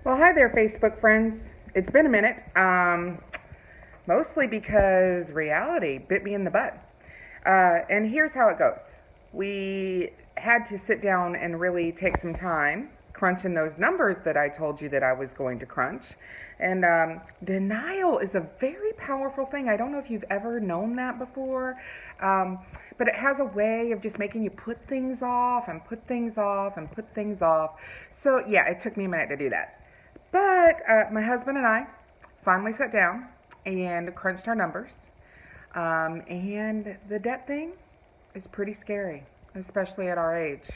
Well, hi there, Facebook friends. It's been a minute, mostly because reality bit me in the butt. And here's how it goes. We had to sit down and really take some time crunching those numbers that I told you that I was going to crunch. And denial is a very powerful thing. I don't know if you've ever known that before, but it has a way of just making you put things off and put things off and put things off. So, yeah, it took me a minute to do that. But my husband and I finally sat down and crunched our numbers. And the debt thing is pretty scary, especially at our age.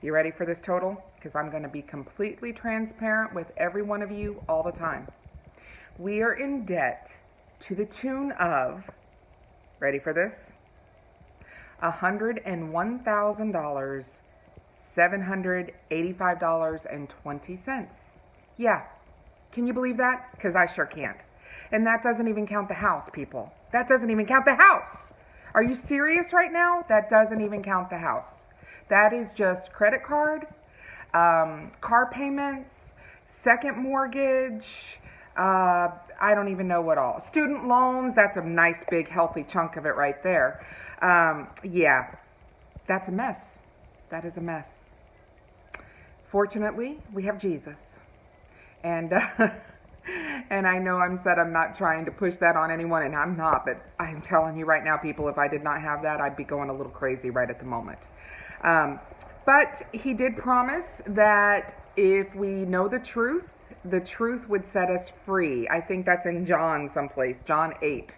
You ready for this total? Because I'm going to be completely transparent with every one of you all the time. We are in debt to the tune of, ready for this? $101,000, $785.20. Yeah. Can you believe that? Because I sure can't. And that doesn't even count the house, people. That doesn't even count the house. Are you serious right now? That doesn't even count the house. That is just credit card, car payments, second mortgage, I don't even know what all. Student loans, that's a nice big healthy chunk of it right there. Yeah, that's a mess. That is a mess. Fortunately, we have Jesus. And and I know I'm not trying to push that on anyone, and I'm not, but I'm telling you right now, people, if I did not have that, I'd be going a little crazy right at the moment. But he did promise that if we know the truth would set us free. I think that's in John someplace, John 8.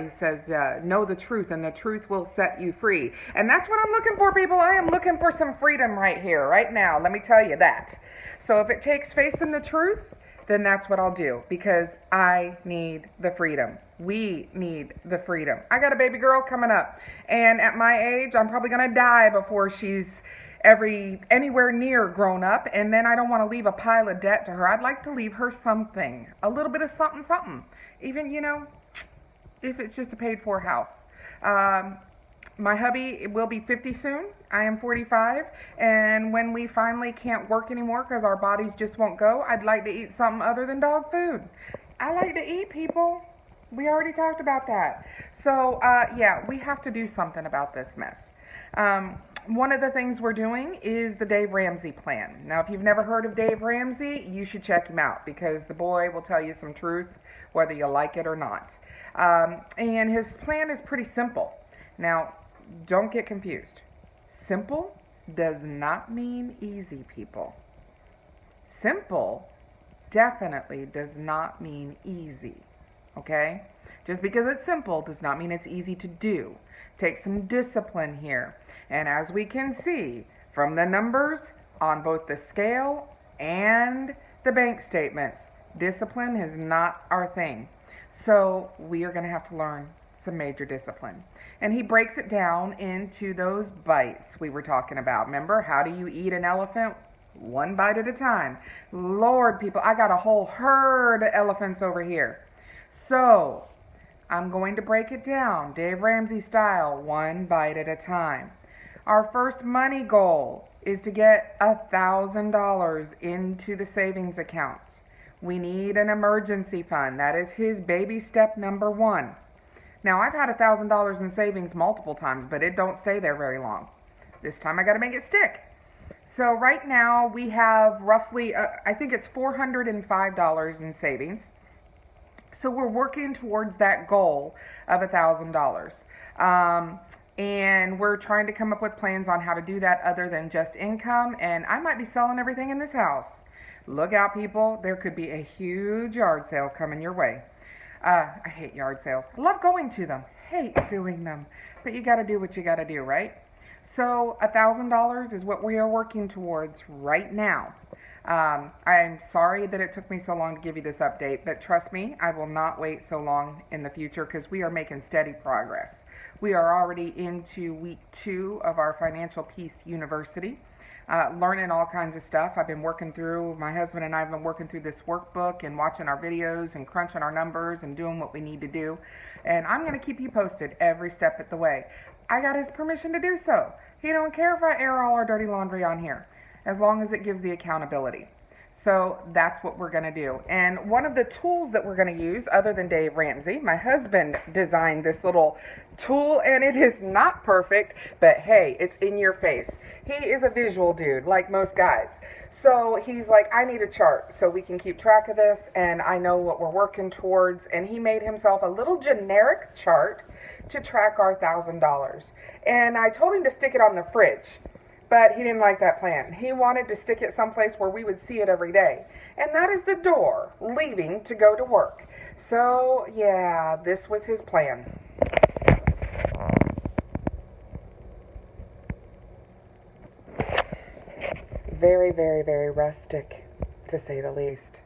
He says, know the truth, and the truth will set you free. And that's what I'm looking for, people. I am looking for some freedom right here, right now. Let me tell you that. So if it takes facing the truth, then that's what I'll do, because I need the freedom. We need the freedom. I got a baby girl coming up, and at my age, I'm probably going to die before she's anywhere near grown up, and then I don't want to leave a pile of debt to her. I'd like to leave her something, a little bit of something, even, if it's just a paid for house. My hubby will be 50 soon. I am 45. And when we finally can't work anymore because our bodies just won't go, I'd like to eat something other than dog food. I like to eat, people. We already talked about that. So, yeah, we have to do something about this mess. One of the things we're doing is the Dave Ramsey plan. Now, if you've never heard of Dave Ramsey, you should check him out, because the boy will tell you some truth, whether you like it or not. And his plan is pretty simple. Now, don't get confused. Simple does not mean easy, people. Simple definitely does not mean easy, okay? Just because it's simple does not mean it's easy to do. Take some discipline here. And as we can see from the numbers on both the scale and the bank statements, discipline is not our thing. So we are going to have to learn some major discipline. And he breaks it down into those bites we were talking about. Remember, how do you eat an elephant? One bite at a time. Lord, people, I got a whole herd of elephants over here. So I'm going to break it down, Dave Ramsey style, one bite at a time. Our first money goal is to get $1,000 into the savings account. We need an emergency fund. That is his baby step number one. Now, I've had $1,000 in savings multiple times, but it don't stay there very long. This time I got to make it stick. So right now we have roughly, I think it's $405 in savings. So we're working towards that goal of $1,000. And we're trying to come up with plans on how to do that other than just income. And I might be selling everything in this house. Look out, people. There could be a huge yard sale coming your way. I hate yard sales. Love going to them. Hate doing them. But you got to do what you got to do, right? So $1,000 is what we are working towards right now. I'm sorry that it took me so long to give you this update, but trust me, I will not wait so long in the future, because we are making steady progress. We are already into week 2 of our Financial Peace University. Learning all kinds of stuff. My husband and I have been working through this workbook and watching our videos and crunching our numbers and doing what we need to do. And I'm going to keep you posted every step of the way. I got his permission to do so. He don't care if I air all our dirty laundry on here, as long as it gives the accountability. So that's what we're going to do. And one of the tools that we're going to use, other than Dave Ramsey, my husband designed this little tool, and it is not perfect, but hey, it's in your face. He is a visual dude, like most guys. So he's like, I need a chart so we can keep track of this, and I know what we're working towards. And he made himself a little generic chart to track our $1,000. And I told him to stick it on the fridge. But he didn't like that plan. He wanted to stick it someplace where we would see it every day. And that is the door leaving to go to work. So, yeah, this was his plan. Very, very, very rustic, to say the least.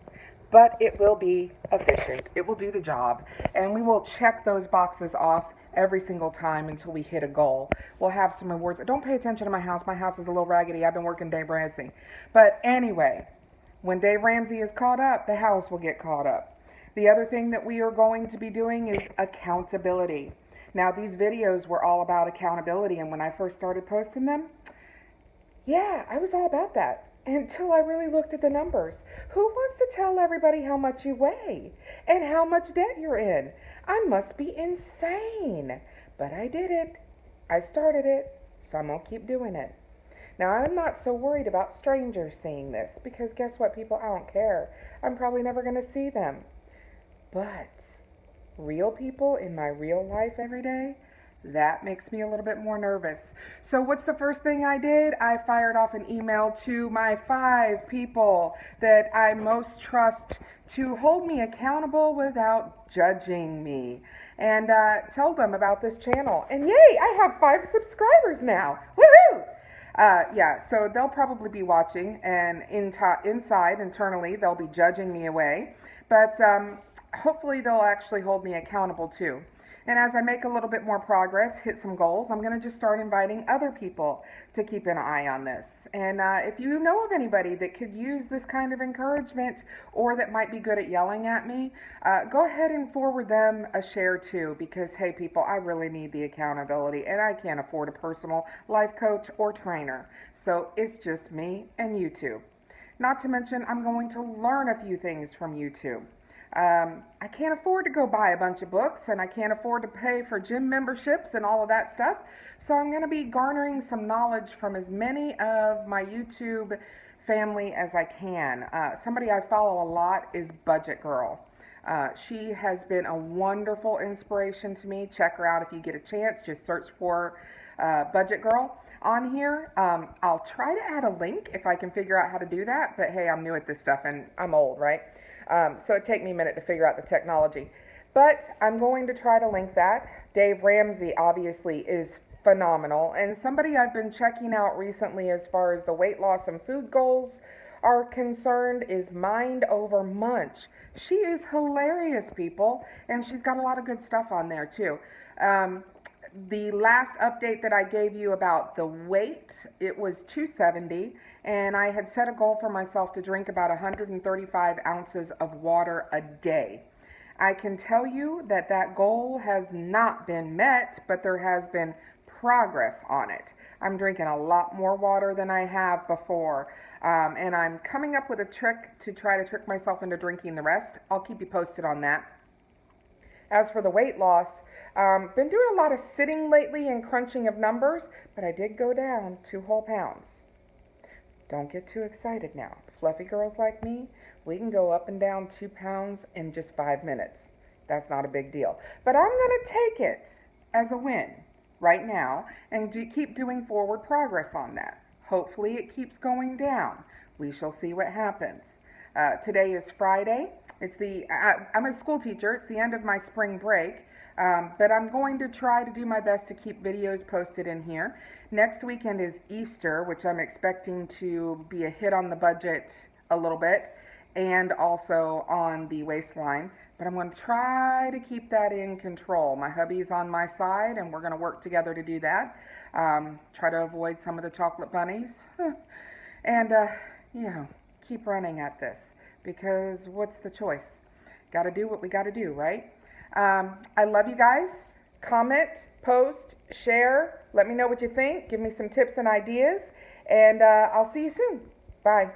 But it will be efficient. It will do the job. And we will check those boxes off every single time until we hit a goal. We'll have some rewards. Don't pay attention to my house. My house is a little raggedy. I've been working Dave Ramsey. But anyway, when Dave Ramsey is caught up, the house will get caught up. The other thing that we are going to be doing is accountability. Now, these videos were all about accountability, and when I first started posting them, yeah, I was all about that until I really looked at the numbers. Who wants to tell everybody how much you weigh and how much debt you're in? I must be insane. But I did it. I started it, so I'm going to keep doing it. Now, I'm not so worried about strangers seeing this because guess what, people? I don't care. I'm probably never going to see them. But real people in my real life every day, that makes me a little bit more nervous. So what's the first thing I did? I fired off an email to my 5 people that I most trust to hold me accountable without judging me. And tell them about this channel. And yay, I have 5 subscribers now. Woohoo! Yeah, so they'll probably be watching, and inside, internally, they'll be judging me away. But hopefully they'll actually hold me accountable too. And as I make a little bit more progress, hit some goals, I'm going to just start inviting other people to keep an eye on this. And if you know of anybody that could use this kind of encouragement or that might be good at yelling at me, go ahead and forward them a share too, because hey people, I really need the accountability and I can't afford a personal life coach or trainer. So it's just me and YouTube. Not to mention, I'm going to learn a few things from YouTube. I can't afford to go buy a bunch of books, and I can't afford to pay for gym memberships and all of that stuff. So I'm going to be garnering some knowledge from as many of my YouTube family as I can. Somebody I follow a lot is Budget Girl. She has been a wonderful inspiration to me. Check her out if you get a chance. Just search for Budget Girl on here. I'll try to add a link if I can figure out how to do that, but hey, I'm new at this stuff and I'm old, right? So it'd take me a minute to figure out the technology. But I'm going to try to link that. Dave Ramsey obviously is phenomenal. And somebody I've been checking out recently as far as the weight loss and food goals are concerned is Mind Over Munch. She is hilarious, people. And she's got a lot of good stuff on there too. The last update that I gave you about the weight, it was 270, and I had set a goal for myself to drink about 135 ounces of water a day. I can tell you that that goal has not been met, but there has been progress on it. I'm drinking a lot more water than I have before, and I'm coming up with a trick to try to trick myself into drinking the rest. I'll keep you posted on that. As for the weight loss, been doing a lot of sitting lately and crunching of numbers, but I did go down 2 whole pounds. Don't get too excited now. Fluffy girls like me, we can go up and down 2 pounds in just 5 minutes. That's not a big deal. But I'm going to take it as a win right now and keep doing forward progress on that. Hopefully it keeps going down. We shall see what happens. Today is Friday. I'm a school teacher. It's the end of my spring break. But I'm going to try to do my best to keep videos posted in here. Next weekend is Easter, which I'm expecting to be a hit on the budget a little bit and also on the waistline. But I'm going to try to keep that in control. My hubby's on my side and we're going to work together to do that. Try to avoid some of the chocolate bunnies. And, keep running at this because what's the choice? Got to do what we got to do, right? I love you guys. Comment, post, share. Let me know what you think. Give me some tips and ideas. And I'll see you soon. Bye.